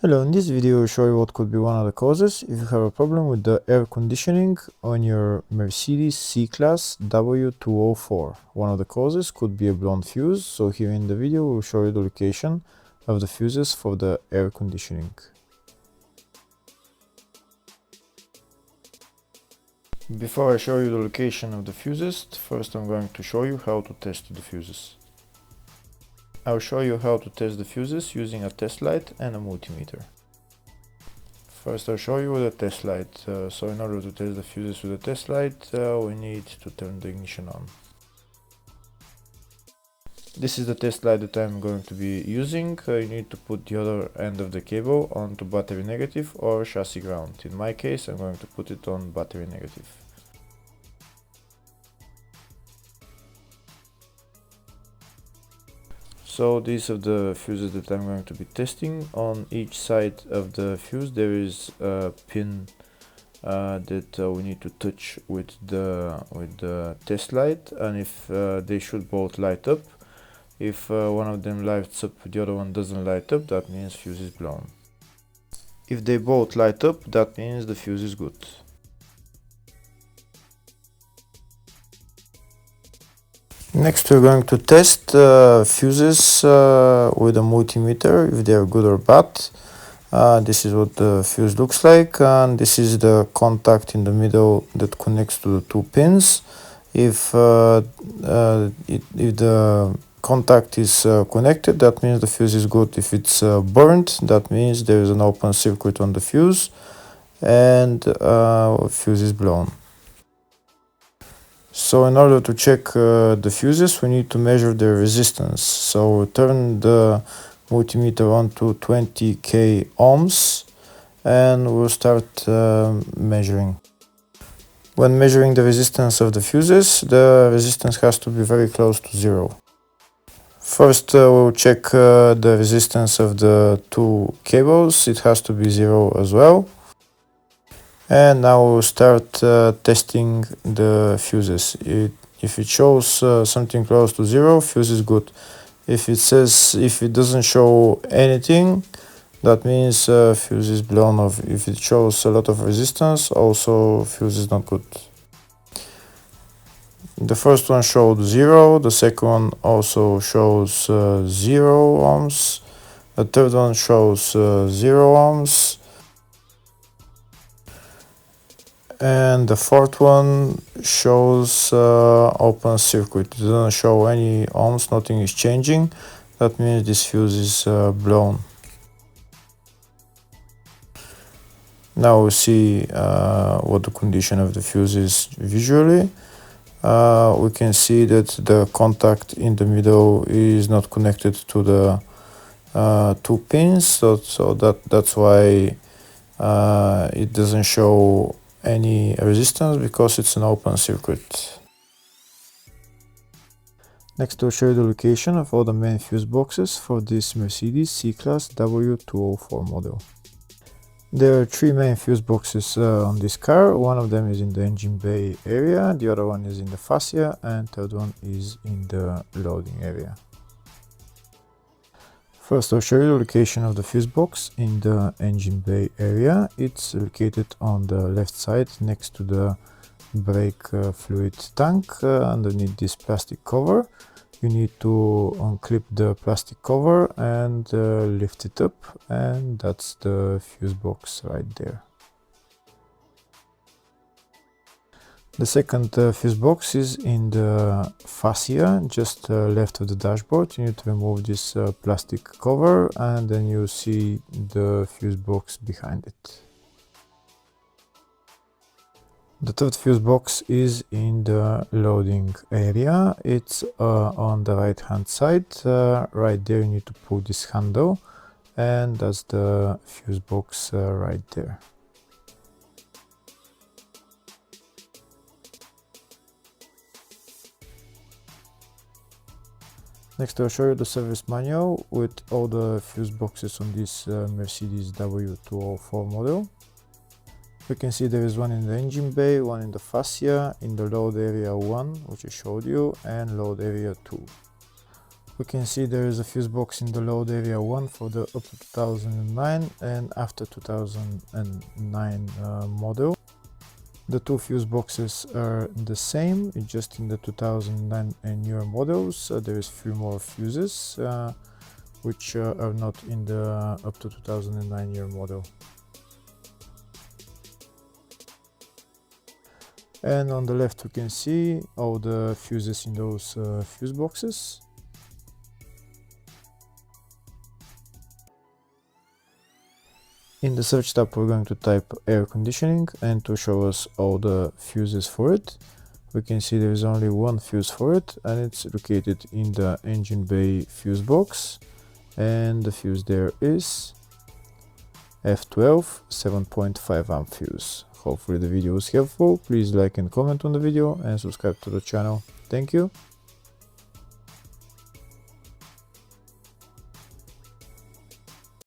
Hello, in this video I'll show you what could be one of the causes if you have a problem with the air conditioning on your Mercedes C-Class W204. One of the causes could be a blown fuse, so here in the video we'll show you the location of the fuses for the air conditioning. Before I show you the location of the fuses, first I'm going to show you how to test the fuses. I'll show you how to test the fuses using a test light and a multimeter. First I'll show you with a test light. So in order to test the fuses with a test light, we need to turn the ignition on. This is the test light that I'm going to be using. You need to put the other end of the cable onto battery negative or chassis ground. In my case I'm going to put it on battery negative. So these are the fuses that I'm going to be testing. On each side of the fuse there is a pin that we need to touch with the test light, and if they should both light up. If one of them lights up, the other one doesn't light up, that means fuse is blown. If they both light up, that means the fuse is good. Next we're going to test fuses with a multimeter, if they are good or bad. This is what the fuse looks like, and this is the contact in the middle that connects to the two pins. If the contact is connected, that means the fuse is good. If it's burnt, that means there is an open circuit on the fuse and fuse is blown. So in order to check the fuses, we need to measure their resistance. So turn the multimeter on to 20k ohms and we'll start measuring. When measuring the resistance of the fuses, the resistance has to be very close to zero. First we'll check the resistance of the two cables. It has to be zero as well. And now we'll start testing the fuses. If it shows something close to zero, fuse is good. If it doesn't show anything, that means fuse is blown off. If it shows a lot of resistance, also fuse is not good. The first one showed 0, the second one also shows 0 ohms, the third one shows 0 ohms, and the fourth one shows open circuit. It doesn't show any ohms, nothing is changing. That means this fuse is blown. Now we'll see what the condition of the fuse is visually. We can see that the contact in the middle is not connected to the two pins, so that's why it doesn't show any resistance, because it's an open circuit. Next I'll show you the location of all the main fuse boxes for this Mercedes C-Class W204 model. There are three main fuse boxes on this car. One of them is in the engine bay area, the other one is in the fascia, and third one is in the loading area. First I'll show you the location of the fuse box in the engine bay area. It's located on the left side next to the brake fluid tank, underneath this plastic cover. You need to unclip the plastic cover and lift it up, and that's the fuse box right there. The second fuse box is in the fascia, just left of the dashboard. You need to remove this plastic cover, and then you see the fuse box behind it. The third fuse box is in the loading area. It's on the right hand side. Right there you need to pull this handle, and that's the fuse box right there. Next I'll show you the service manual with all the fuse boxes on this Mercedes W204 model. We can see there is one in the engine bay, one in the fascia, in the load area 1, which I showed you, and load area 2. We can see there is a fuse box in the load area 1 for the up to 2009 and after 2009 model. The two fuse boxes are the same, it's just in the 2009 and newer models there is few more fuses which are not in the up to 2009 year model. And on the left we can see all the fuses in those fuse boxes. In the search tab we're going to type air conditioning, and to show us all the fuses for it, we can see there is only one fuse for it, and it's located in the engine bay fuse box, and the fuse there is F12 7.5 amp fuse. Hopefully the video was helpful. Please like and comment on the video and subscribe to the channel. Thank you.